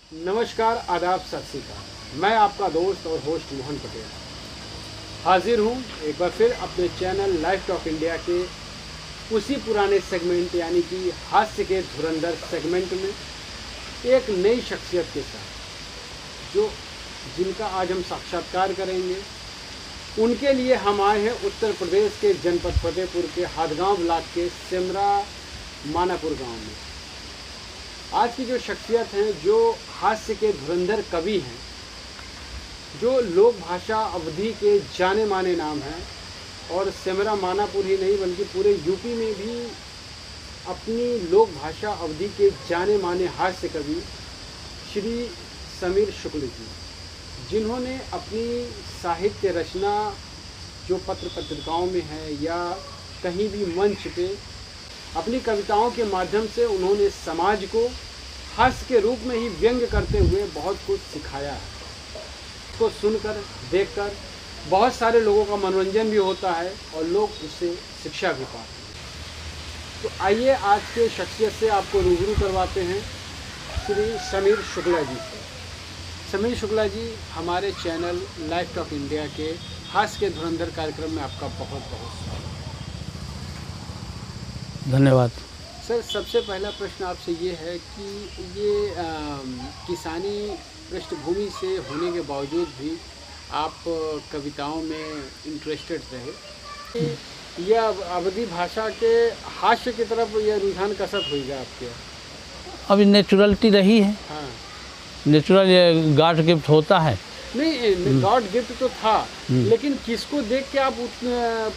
नमस्कार, आदाब, सत श्री अकाल। मैं आपका दोस्त और होस्ट मोहन पटेल हाजिर हूँ एक बार फिर अपने चैनल लाइफ टॉक इंडिया के उसी पुराने सेगमेंट यानी कि हास्य के धुरंधर सेगमेंट में एक नई शख्सियत के साथ जिनका आज हम साक्षात्कार करेंगे। उनके लिए हम आए हैं उत्तर प्रदेश के जनपद फतेहपुर के हादगांव ब्लॉक के सेमरा मानापुर गांव में। आज की जो शख्सियत हैं, जो हास्य के धुरंधर कवि हैं, जो लोक भाषा अवधी के जाने माने नाम हैं और सेमरा मानापुर ही नहीं बल्कि पूरे यूपी में भी अपनी लोक भाषा अवधि के जाने माने हास्य कवि श्री समीर शुक्ल जी, जिन्होंने अपनी साहित्य रचना जो पत्र पत्रिकाओं में है या कहीं भी मंच पे अपनी कविताओं के माध्यम से उन्होंने समाज को हास्य के रूप में ही व्यंग्य करते हुए बहुत कुछ सिखाया है। इसको सुनकर देखकर बहुत सारे लोगों का मनोरंजन भी होता है और लोग उससे शिक्षा भी पाते हैं। तो आइए आज के शख्सियत से आपको रूबरू करवाते हैं श्री समीर शुक्ला जी से। समीर शुक्ला जी, हमारे चैनल लाइफ टॉक इंडिया के हास्य के धुरंधर कार्यक्रम में आपका बहुत बहुत स्वागत। धन्यवाद सर, सबसे पहला प्रश्न आपसे ये है कि ये किसानी पृष्ठभूमि से होने के बावजूद भी आप कविताओं में इंटरेस्टेड रहे, यह अवधी भाषा के हास्य की तरफ यह रुझान कसरत होगा आपके? अभी नेचुरलिटी रही है। हाँ, नेचुरल ये गॉड गिफ्ट होता है। नहीं, गॉड गिफ्ट तो था, लेकिन किसको देख के आप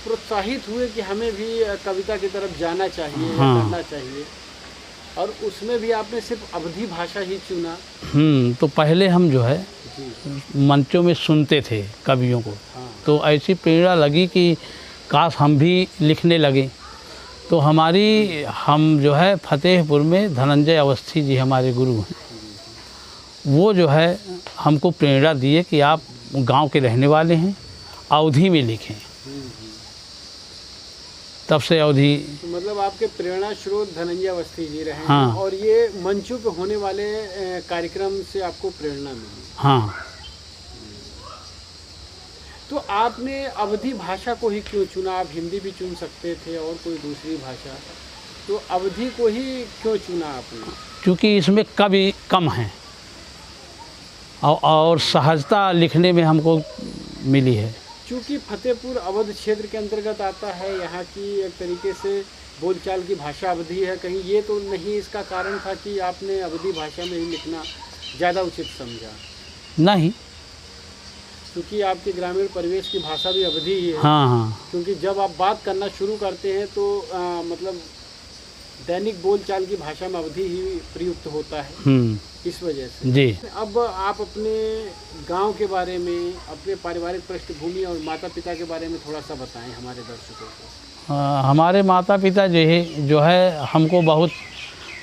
प्रोत्साहित हुए कि हमें भी कविता की तरफ जाना चाहिए, हाँ। करना चाहिए, और उसमें भी आपने सिर्फ अवधी भाषा ही चुना? तो पहले हम जो है जी, मंचों में सुनते थे कवियों को। हाँ। तो ऐसी प्रेरणा लगी कि काश हम भी लिखने लगे। तो हम जो है फतेहपुर में धनंजय अवस्थी जी हमारे गुरु हैं, वो जो है हमको प्रेरणा दिए कि आप गांव के रहने वाले हैं, अवधी में लिखें। तब से अवधी। तो मतलब आपके प्रेरणा स्रोत धनंजय अवस्थी जी रहे हैं। हाँ। और ये मंचों पे होने वाले कार्यक्रम से आपको प्रेरणा मिली? हाँ। तो आपने अवधी भाषा को ही क्यों चुना? आप हिंदी भी चुन सकते थे और कोई दूसरी भाषा, तो अवधी को ही क्यों चुना आपने? क्योंकि इसमें कवि कम हैं और सहजता लिखने में हमको मिली है। क्योंकि फतेहपुर अवध क्षेत्र के अंतर्गत आता है, यहाँ की एक तरीके से बोलचाल की भाषा अवधी है, कहीं ये तो नहीं इसका कारण था कि आपने अवधी भाषा में ही लिखना ज़्यादा उचित समझा? नहीं, क्योंकि आपके ग्रामीण परिवेश की भाषा भी अवधी ही है। हाँ हाँ। क्योंकि जब आप बात करना शुरू करते हैं तो मतलब दैनिक बोलचाल की भाषा में अवधी ही प्रयुक्त होता है, इस वजह से जी। अब आप अपने गांव के बारे में, अपने पारिवारिक पृष्ठभूमि और माता पिता के बारे में थोड़ा सा बताएं हमारे दर्शकों को। हमारे माता पिता जो है हमको बहुत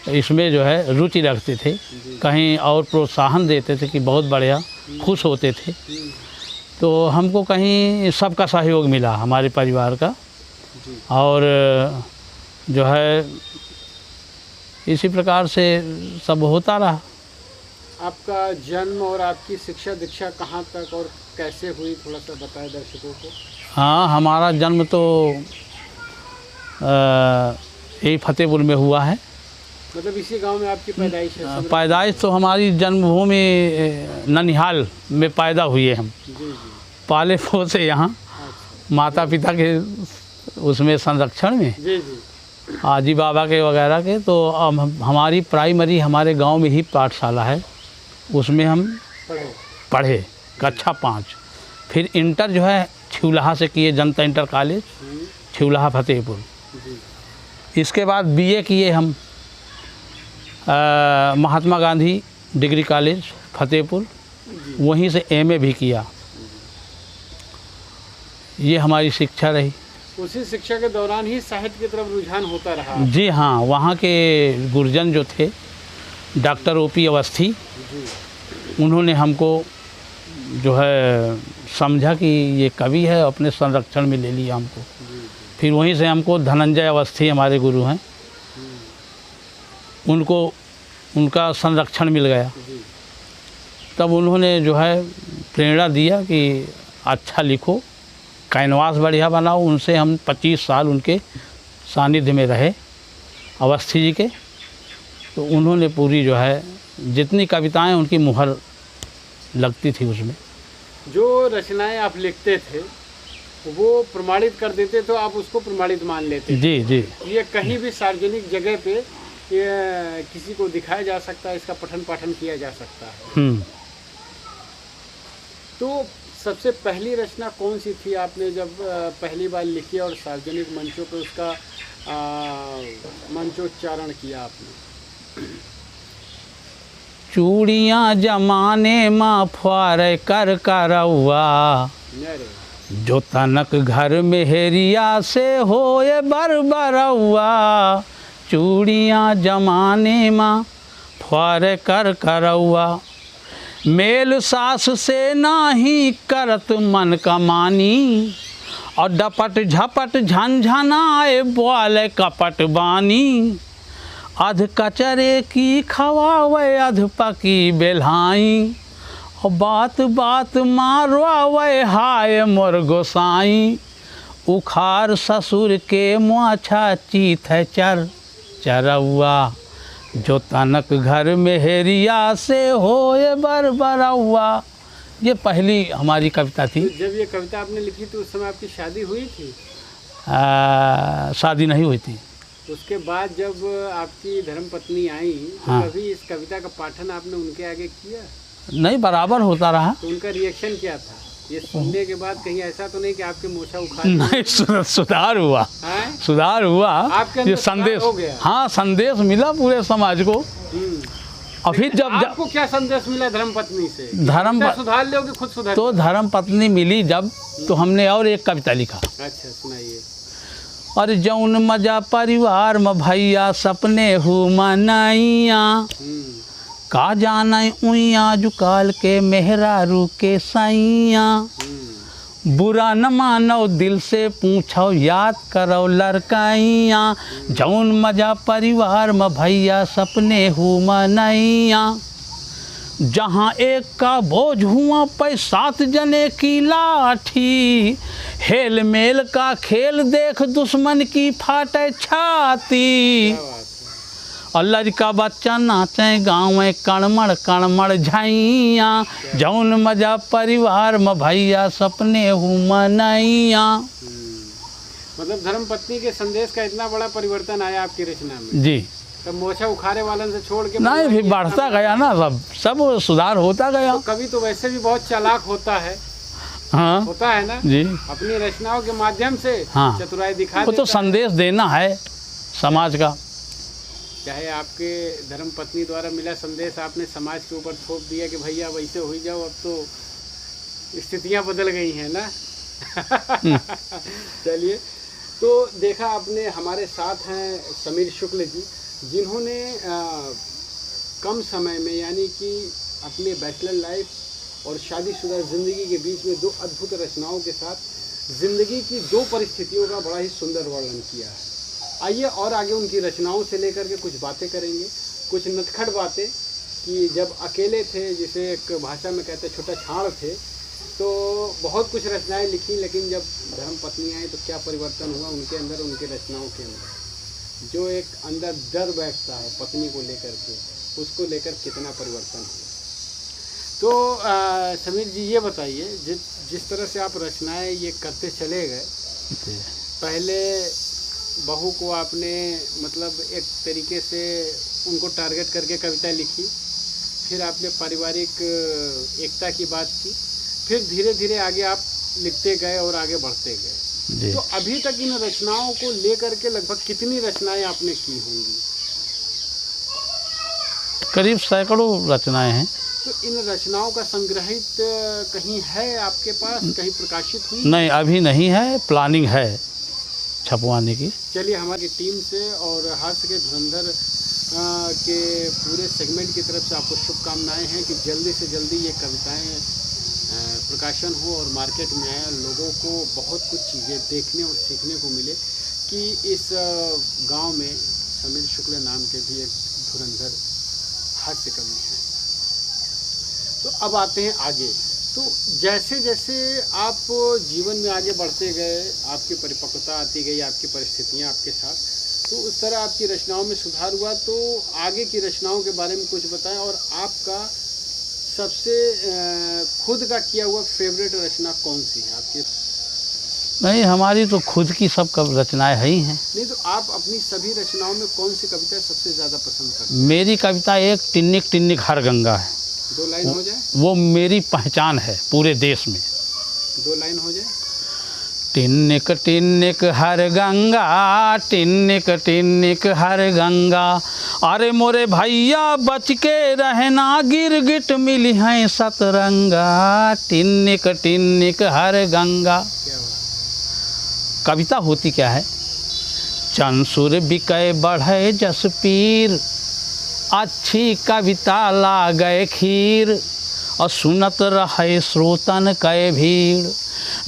इसमें जो है रुचि रखते थे, कहीं और प्रोत्साहन देते थे कि बहुत बढ़िया, खुश होते थे। तो हमको कहीं सबका सहयोग मिला हमारे परिवार का, और जो है इसी प्रकार से सब होता रहा। आपका जन्म और आपकी शिक्षा दीक्षा कहाँ तक और कैसे हुई, थोड़ा सा बताएं दर्शकों को। हाँ, हमारा जन्म तो यही फतेहपुर में हुआ है। मतलब इसी गांव में आपकी पैदाइश है? पैदाइश तो हमारी जन्मभूमि ननिहाल में पैदा हुए हम। जी। पाले पोसे यहाँ। अच्छा। माता पिता के उसमें संरक्षण में। जी। आजी बाबा के वगैरह के। तो हमारी प्राइमरी हमारे गांव में ही पाठशाला है, उसमें हम पढ़े कक्षा 5। फिर इंटर जो है छिवलाहा से किए, जनता इंटर कॉलेज छिवलाहा फतेहपुर। इसके बाद बीए किए हम महात्मा गांधी डिग्री कॉलेज फतेहपुर, वहीं से एमए भी किया। ये हमारी शिक्षा रही। उसी शिक्षा के दौरान ही साहित्य की तरफ रुझान होता रहा? जी हाँ, वहाँ के गुरजन जो थे डॉक्टर ओपी अवस्थी, उन्होंने हमको जो है समझा कि ये कवि है, अपने संरक्षण में ले लिया हमको। फिर वहीं से हमको धनंजय अवस्थी हमारे गुरु हैं, उनको उनका संरक्षण मिल गया। तब उन्होंने जो है प्रेरणा दिया कि अच्छा लिखो, कैनवास बढ़िया बनाओ। उनसे हम 25 साल उनके सानिध्य में रहे अवस्थी जी के। तो उन्होंने पूरी जो है जितनी कविताएं उनकी मुहर लगती थी उसमें। जो रचनाएं आप लिखते थे वो प्रमाणित कर देते तो आप उसको प्रमाणित मान लेते। जी जी। ये कहीं भी सार्वजनिक जगह पे ये किसी को दिखाया जा सकता है, इसका पठन पाठन किया जा सकता है। तो सबसे पहली रचना कौन सी थी आपने जब पहली बार लिखी और सार्वजनिक मंचों पे उसका मंचोच्चारण किया आपने? चूड़ियाँ जमाने माँ फुआर कर करौआ, जो तनक घर में हेरिया से होए बरबरौआ। चूड़ियाँ जमाने माँ फुआर कर करौआ, मेल सास से नाही करत मन का मानी। और डपट झपट झनझनाए बोले कपट बानी। अध कचरे की खवावे अध पकी बेल्हाई, और बात बात मारवावे हाय मोर गोसाई। उखार ससुर के मुआछा चीत है चर चरौआ, जो तनक घर में हेरिया से होए बरबरौआ। ये पहली हमारी कविता थी। तो जब ये कविता आपने लिखी तो उस समय आपकी शादी हुई थी? शादी नहीं हुई थी। उसके बाद जब आपकी धर्मपत्नी आई तो हाँ। कभी इस कविता का पाठन आपने उनके आगे किया? नहीं, बराबर होता रहा। तो उनका रिएक्शन क्या था? ये सुनने के बाद कहीं ऐसा तो नहीं कि आपके मोछा उखाड़? नहीं, सुधार हुआ। सुधार हुआ। आपके अंदर ये संदेश हो गया? हाँ, संदेश मिला पूरे समाज को। और फिर जब आपको क्या संदेश मिला धर्मपत्नी से? धर्म सुधार लोगे खुद सुधार? तो धर्मपत्नी मिली जब, तो हमने और एक कविता लिखा। अच्छा, सुनाइए। और जौन मजा परिवार में भैया सपने हु मनाइया, का जाना उइया जुकाल के मेहरारू के साइया। बुरा न मानो दिल से पूछो याद करो लड़काइया, जौन मजा परिवार में भैया सपने हु मनाइया। जहाँ एक का बोझ हुआ पे 7 जने की लाठी, हेल मेल का खेल देख दुश्मन की फाटे छाती। और लड़का बच्चा नाचे गाँव में कणमड़ कणमड़ झाइया, जौन मजा परिवार में भैया सपने हूँ मनाइया। मतलब धर्मपत्नी के संदेश का इतना बड़ा परिवर्तन आया आपकी रचना में? जी। तब मोछा उखाड़े वालन से छोड़ के नहीं, फिर बढ़ता गया ना, सब सुधार होता गया। तो कवि तो वैसे भी बहुत चालाक होता है। हाँ, होता है ना जी। अपनी रचनाओं के माध्यम से हाँ, चतुराई दिखा वो तो संदेश देना है समाज का। चाहे आपके धर्मपत्नी द्वारा मिला संदेश आपने समाज के ऊपर थोप दिया कि भैया वैसे हो जाओ, अब तो स्थितियां बदल गई हैं ना। चलिए, तो देखा आपने हमारे साथ हैं समीर शुक्ल जी, जिन्होंने कम समय में यानी कि अपने बैचलर लाइफ और शादीशुदा ज़िंदगी के बीच में 2 अद्भुत रचनाओं के साथ ज़िंदगी की 2 परिस्थितियों का बड़ा ही सुंदर वर्णन किया है। आइए और आगे उनकी रचनाओं से लेकर के कुछ बातें करेंगे, कुछ नटखट बातें कि जब अकेले थे, जिसे एक भाषा में कहते हैं छोटा छाड़ थे, तो बहुत कुछ रचनाएं लिखी, लेकिन जब धर्मपत्नी आई तो क्या परिवर्तन हुआ उनके अंदर, उनके रचनाओं के अंदर। जो एक अंदर डर बैठता है पत्नी को लेकर के, उसको लेकर कितना परिवर्तन हुआ। तो समीर जी ये बताइए, जिस तरह से आप रचनाएं ये करते चले गए, पहले बहू को आपने मतलब एक तरीके से उनको टारगेट करके कविता लिखी, फिर आपने पारिवारिक एकता की बात की, फिर धीरे धीरे आगे आप लिखते गए और आगे बढ़ते गए। तो अभी तक इन रचनाओं को लेकर के लगभग कितनी रचनाएं आपने की होंगी? करीब सैकड़ों रचनाएं हैं। तो इन रचनाओं का संग्रहित कहीं है आपके पास, कहीं प्रकाशित हुई? नहीं, अभी नहीं है, प्लानिंग है छपवाने की। चलिए, हमारी टीम से और हास्य के धुरंधर के पूरे सेगमेंट की तरफ से आपको शुभकामनाएं हैं कि जल्दी से जल्दी ये कविताएं प्रकाशन हो और मार्केट में आए, लोगों को बहुत कुछ चीज़ें देखने और सीखने को मिले कि इस गांव में समीर शुक्ल नाम के भी एक धुरंधर हास्य कवि हैं। तो अब आते हैं आगे। तो जैसे जैसे आप जीवन में आगे बढ़ते गए, आपकी परिपक्वता आती गई, आपकी परिस्थितियाँ आपके साथ, तो उस तरह आपकी रचनाओं में सुधार हुआ। तो आगे की रचनाओं के बारे में कुछ बताएं, और आपका सबसे खुद का किया हुआ फेवरेट रचना कौन सी है आपकी? नहीं, हमारी तो खुद की सब रचनाएं है ही हैं। नहीं, तो आप अपनी सभी रचनाओं में कौन सी कविता सबसे ज़्यादा पसंद करते हैं? मेरी कविता एक टिन्निक टिन्निक हर गंगा है। 2 लाइन हो जाए? वो मेरी पहचान है पूरे देश में। 2 लाइन हो जाए? टिन्निक टिन्निक हर गंगा, टिन्निक टिन्निक हर गंगा, अरे मोरे भैया बच के रहना, गिरगिट मिली हैं सतरंगा, टिन्निक टिन्निक हर गंगा। क्या बात। कविता होती क्या है? चंसुर बिकय बढ़े जस पीर, अच्छी कविता ला गए खीर, और सुनत रहे श्रोतन कै भीड़,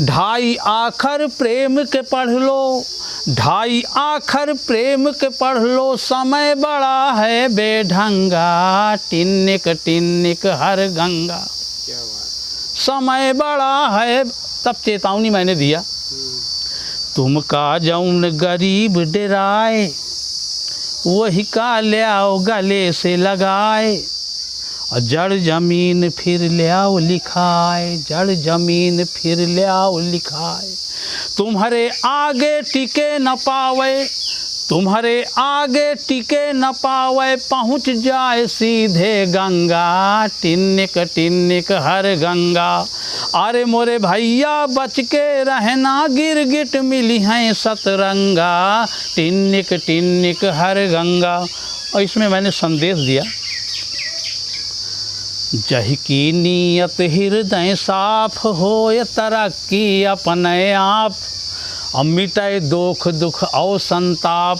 2.5 आखर प्रेम के पढ़ लो, 2.5 आखर प्रेम के पढ़ लो, समय बड़ा है बेढंगा, टिन्निक टिन्निक हर गंगा। क्या बात। समय बड़ा है। तब चेतावनी मैंने दिया, तुमका जौन गरीब डराए, वही का ले आओ गले से लगाए, और जड़ जमीन फिर ले आओ लिखाए, जड़ जमीन फिर ले आओ लिखाए, तुम्हारे आगे टिके न पावे, तुम्हारे आगे टिके न पावे, पहुँच जाए सीधे गंगा, टिन्निक टिन्निक हर गंगा, अरे मोरे भैया बच के रहना, गिरगिट मिली हैं सतरंगा, टिन्निक टिन्निक हर गंगा। और इसमें मैंने संदेश दिया, जही की नीयत हृदय साफ होय, तरक्की अपने आप, और मिटाए दुख दुख और संताप,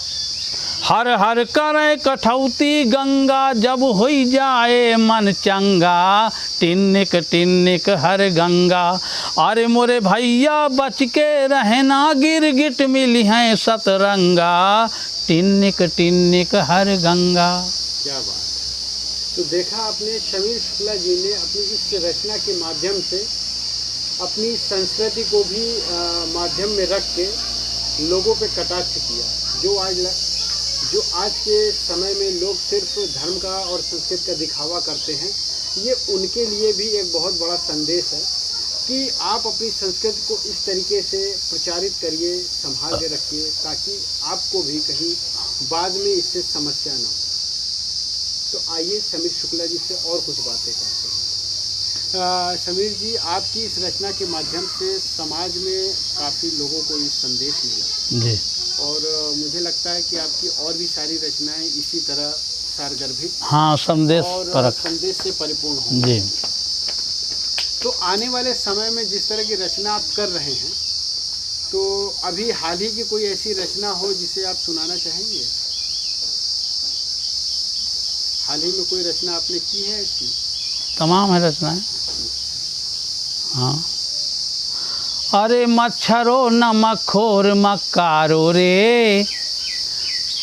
हर हर करे कठौती गंगा, जब होई जाए मन चंगा, टिन्निक टिन्निक हर गंगा, अरे मोरे भैया बच के रहना, गिरगिट मिली हैं सतरंगा, टिन्निक टिन्निक हर गंगा। क्या बात। तो देखा आपने, समीर शुक्ला जी ने अपनी इस रचना के माध्यम से अपनी संस्कृति को भी माध्यम में रख के लोगों पे कटाक्ष किया। जो आज के समय में लोग सिर्फ धर्म का और संस्कृति का दिखावा करते हैं, ये उनके लिए भी एक बहुत बड़ा संदेश है कि आप अपनी संस्कृति को इस तरीके से प्रचारित करिए, संभाल के रखिए, ताकि आपको भी कहीं बाद में इससे समस्या ना हो। तो आइए समीर शुक्ला जी से और कुछ बातें करते हैं। समीर जी, आपकी इस रचना के माध्यम से समाज में काफ़ी लोगों को ये संदेश मिला जी, और मुझे लगता है कि आपकी और भी सारी रचनाएं इसी तरह सारगर्भित, हाँ, संदेश और संदेश से परिपूर्ण हों जी। तो आने वाले समय में जिस तरह की रचना आप कर रहे हैं, तो अभी हाल ही की कोई ऐसी रचना हो जिसे आप सुनाना चाहेंगे? हाल ही में कोई रचना आपने की है ऐसी? तमाम है रचनाएं। हाँ, अरे मच्छरो नमखोर मक्कारो रे,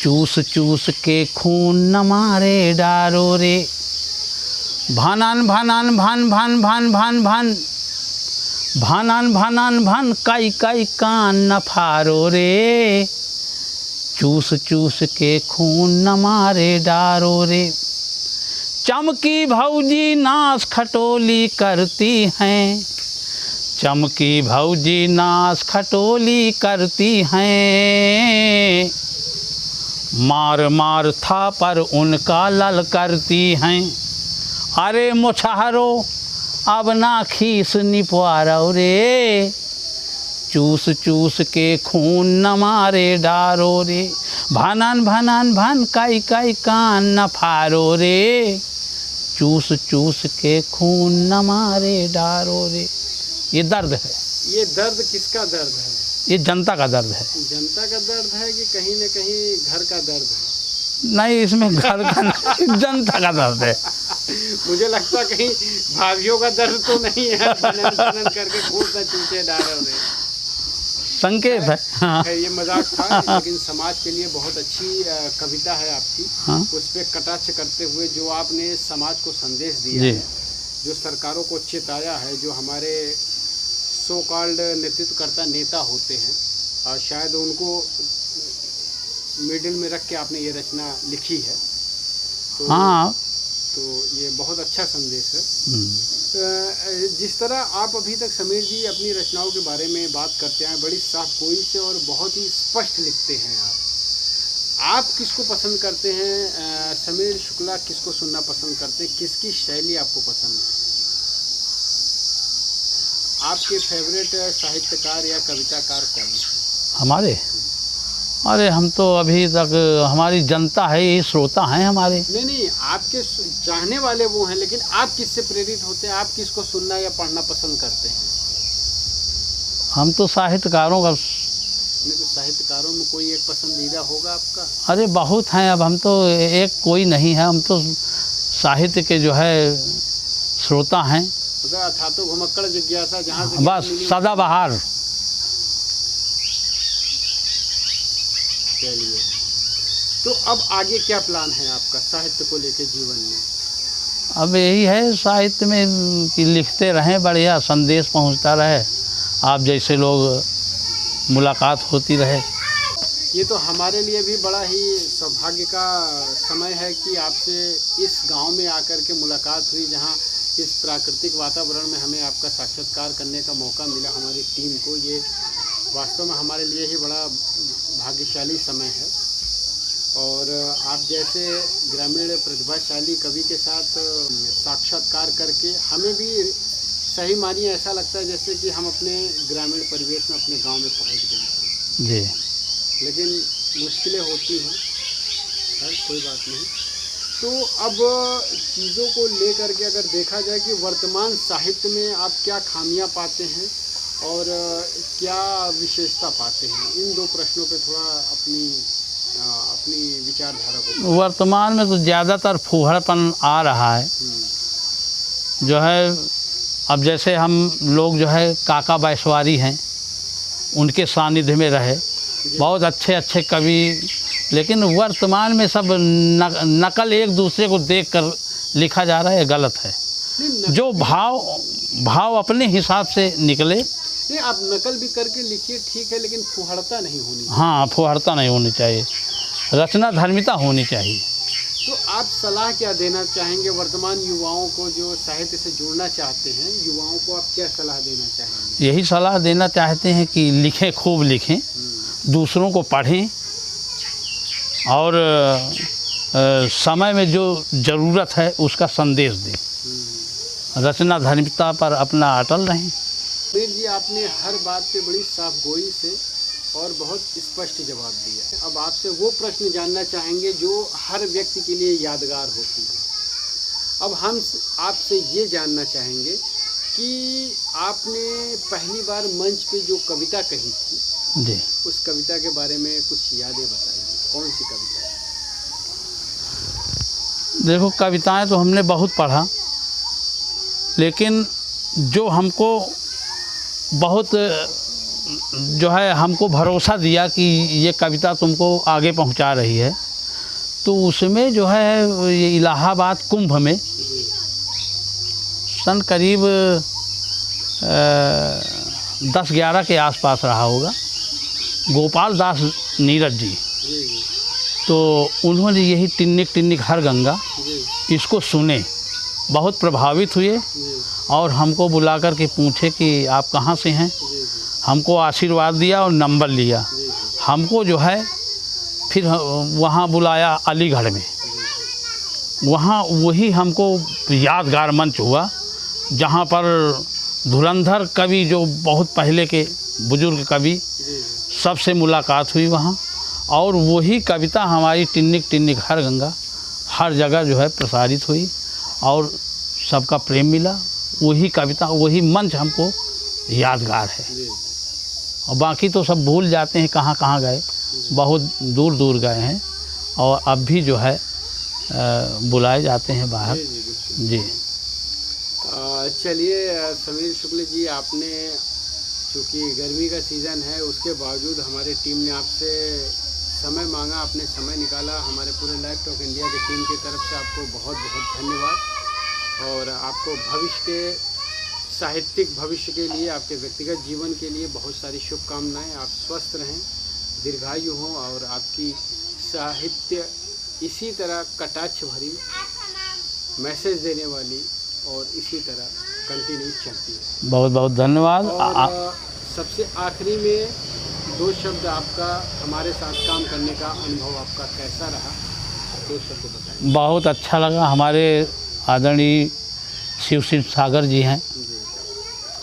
चूस चूस के खून न मारे डारो रे, भानन भानन भान भान भान भान भान, भानन भानन भान, काई काई कान न फारो रे, चूस चूस के खून न मारे डारो रे, चमकी भौजी नाश खटोली करती हैं, चमकी भौजी नाश खटोली करती हैं, मार मार था पर उनका लल करती हैं, अरे मुछहरो अब ना खीस निपवारो रे, चूस चूस के खून न मारे डारो रे, भानन भानन भान, काई काई कान न फारो रे, चूस चूस के खून न मारे डारो रे। ये दर्द है। ये दर्द किसका दर्द है? ये जनता का दर्द है। जनता का दर्द है कि कहीं न कहीं घर का दर्द है? नहीं, इसमें घर का नहीं, जनता का दर्द है। मुझे लगता कहीं भाभीियों का दर्द तो नहीं है, बनन करके खूब सा चूचे डालो रे। संकेत है। हाँ। ये मजाक था, लेकिन समाज के लिए बहुत अच्छी कविता है आपकी। हाँ। उस पर कटाक्ष करते हुए जो आपने समाज को संदेश दिया जी। है, जो सरकारों को चेताया है, जो हमारे सो कॉल्ड नेतृत्वकर्ता नेता होते हैं, और शायद उनको मिडिल में रख के आपने ये रचना लिखी है। तो हाँ, तो ये बहुत अच्छा संदेश है। जिस तरह आप अभी तक समीर जी अपनी रचनाओं के बारे में बात करते हैं, बड़ी साफ गोई से और बहुत ही स्पष्ट लिखते हैं आप किसको पसंद करते हैं? समीर शुक्ला किसको सुनना पसंद करते हैं? किसकी शैली आपको पसंद है? आपके फेवरेट साहित्यकार या कविताकार कौन है? हमारे, अरे हम तो अभी तक, हमारी जनता है, यही श्रोता हैं हमारे। नहीं, आपके चाहने वाले वो हैं, लेकिन आप किससे प्रेरित होते हैं? आप किसको सुनना या पढ़ना पसंद करते हैं? हम तो साहित्यकारों का। नहीं, तो साहित्यकारों में कोई एक पसंदीदा होगा आपका? अरे बहुत हैं, अब हम तो एक कोई नहीं है, हम तो साहित्य के जो है श्रोता हैं। था तो घुमक्कड़ जिज्ञासा जहाँ से बस सदाबहार। चलिए, तो अब आगे क्या प्लान है आपका साहित्य को लेकर जीवन में? अब यही है साहित्य में कि लिखते रहें, बढ़िया संदेश पहुंचता रहे, आप जैसे लोग मुलाकात होती रहे। ये तो हमारे लिए भी बड़ा ही सौभाग्य का समय है कि आपसे इस गांव में आकर के मुलाकात हुई, जहां इस प्राकृतिक वातावरण में हमें आपका साक्षात्कार करने का मौका मिला हमारी टीम को। ये वास्तव में हमारे लिए ही बड़ा भाग्यशाली समय है। और आप जैसे ग्रामीण प्रतिभाशाली कवि के साथ साक्षात्कार करके हमें भी सही मानिए ऐसा लगता है जैसे कि हम अपने ग्रामीण परिवेश में, अपने गांव में पहुंच गए जी। लेकिन मुश्किलें होती हैं, कोई बात नहीं। तो अब चीज़ों को लेकर के अगर देखा जाए कि वर्तमान साहित्य में आप क्या खामियां पाते हैं और क्या विशेषता पाते हैं, इन दो प्रश्नों पे थोड़ा अपनी विचारधारा को। वर्तमान में तो ज़्यादातर फूहड़पन आ रहा है, जो है अब जैसे हम लोग जो है काका बैसवारी हैं, उनके सानिध्य में रहे, बहुत अच्छे अच्छे कवि, लेकिन वर्तमान में सब नकल एक दूसरे को देखकर लिखा जा रहा है, गलत है। जो भाव अपने हिसाब से निकले। नहीं, आप नकल भी करके लिखिए, ठीक है, लेकिन फुहड़ता नहीं होनी चाहिए। हाँ, फुहड़ता नहीं होनी चाहिए, रचना धर्मिता होनी चाहिए। तो आप सलाह क्या देना चाहेंगे वर्तमान युवाओं को जो साहित्य से जुड़ना चाहते हैं? युवाओं को आप क्या सलाह देना चाहेंगे? यही सलाह देना चाहते हैं कि लिखें, खूब लिखें, दूसरों को पढ़ें, और समय में जो ज़रूरत है उसका संदेश दें। रचना धर्मिता पर अपना अटल रहें। समीर जी, आपने हर बात पे बड़ी साफ गोई से और बहुत स्पष्ट जवाब दिया। अब आपसे वो प्रश्न जानना चाहेंगे जो हर व्यक्ति के लिए यादगार होती है। अब हम आपसे ये जानना चाहेंगे कि आपने पहली बार मंच पे जो कविता कही थी जी, उस कविता के बारे में कुछ यादें बताइए। कौन सी कविता है? देखो, कविताएं तो हमने बहुत पढ़ा, लेकिन जो हमको बहुत जो है हमको भरोसा दिया कि ये कविता तुमको आगे पहुंचा रही है, तो उसमें जो है ये इलाहाबाद कुंभ में सन करीब 10-11 के आसपास रहा होगा, गोपाल दास नीरज जी, तो उन्होंने यही टिन्निक टिन्निक हर गंगा इसको सुने, बहुत प्रभावित हुए और हमको बुला कर के पूछे कि आप कहाँ से हैं। हमको आशीर्वाद दिया और नंबर लिया। हमको जो है फिर वहाँ बुलाया अलीगढ़ में, वहाँ वही हमको यादगार मंच हुआ जहाँ पर धुरंधर कवि, जो बहुत पहले के बुजुर्ग कवि, सबसे मुलाकात हुई वहाँ, और वही कविता हमारी टिन्निक टिन्निक हर गंगा हर जगह जो है प्रसारित हुई और सबका प्रेम मिला। वही कविता, वही मंच हमको यादगार है। और बाकी तो सब भूल जाते हैं कहाँ कहाँ गए, बहुत दूर दूर गए हैं और अब भी जो है बुलाए जाते हैं बाहर। जी, चलिए समीर शुक्ल जी, आपने चूँकि गर्मी का सीज़न है उसके बावजूद हमारी टीम ने आपसे समय मांगा, आपने समय निकाला। हमारे पूरे लाइव टॉक इंडिया की टीम की तरफ से आपको बहुत बहुत धन्यवाद। और आपको भविष्य के साहित्यिक भविष्य के लिए, आपके व्यक्तिगत जीवन के लिए बहुत सारी शुभकामनाएं। आप स्वस्थ रहें, दीर्घायु हों और आपकी साहित्य इसी तरह कटाक्ष भरी, मैसेज देने वाली और इसी तरह कंटिन्यू चलती है। बहुत बहुत धन्यवाद। और सबसे आखिरी में 2 शब्द आपका हमारे साथ काम करने का अनुभव आपका कैसा रहा, 2 शब्द बताएं। बहुत अच्छा लगा। हमारे आदरणीय शिव सिंह सागर जी हैं, जी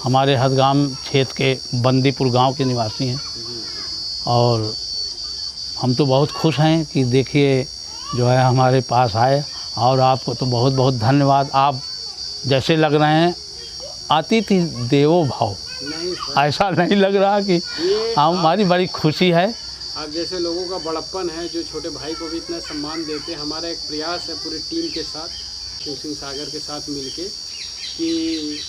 हमारे हदगाम क्षेत्र के बंदीपुर गांव के निवासी हैं जी और हम तो बहुत खुश हैं कि देखिए जो है हमारे पास आए। और आपको तो बहुत बहुत धन्यवाद। आप जैसे लग रहे हैं अतिथि देवो भव, नहीं सर, ऐसा नहीं लग रहा कि ये हमारी बड़ी खुशी है। आप जैसे लोगों का बड़प्पन है जो छोटे भाई को भी इतना सम्मान देते हैं। हमारा एक प्रयास है पूरी टीम के साथ, शिव सिंह सागर के साथ मिलके, कि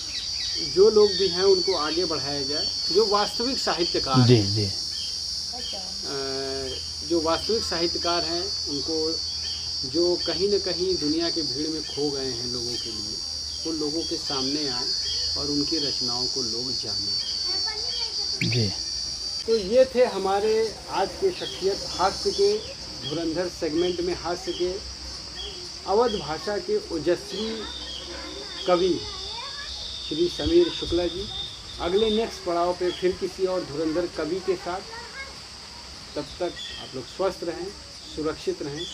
जो लोग भी हैं उनको आगे बढ़ाया जाए, जो वास्तविक साहित्यकार जी हैं, जी जो वास्तविक साहित्यकार हैं, उनको जो कहीं न कहीं दुनिया के भीड़ में खो गए हैं लोगों के लिए, वो लोगों के सामने आए और उनकी रचनाओं को लोग जानें। जी। तो ये थे हमारे आज के शख्सियत हास्य के धुरंधर सेगमेंट में हास्य के अवध भाषा के ओजस्वी कवि श्री समीर शुक्ला जी। अगले नेक्स्ट पड़ाव पे फिर किसी और धुरंधर कवि के साथ। तब तक आप लोग स्वस्थ रहें, सुरक्षित रहें।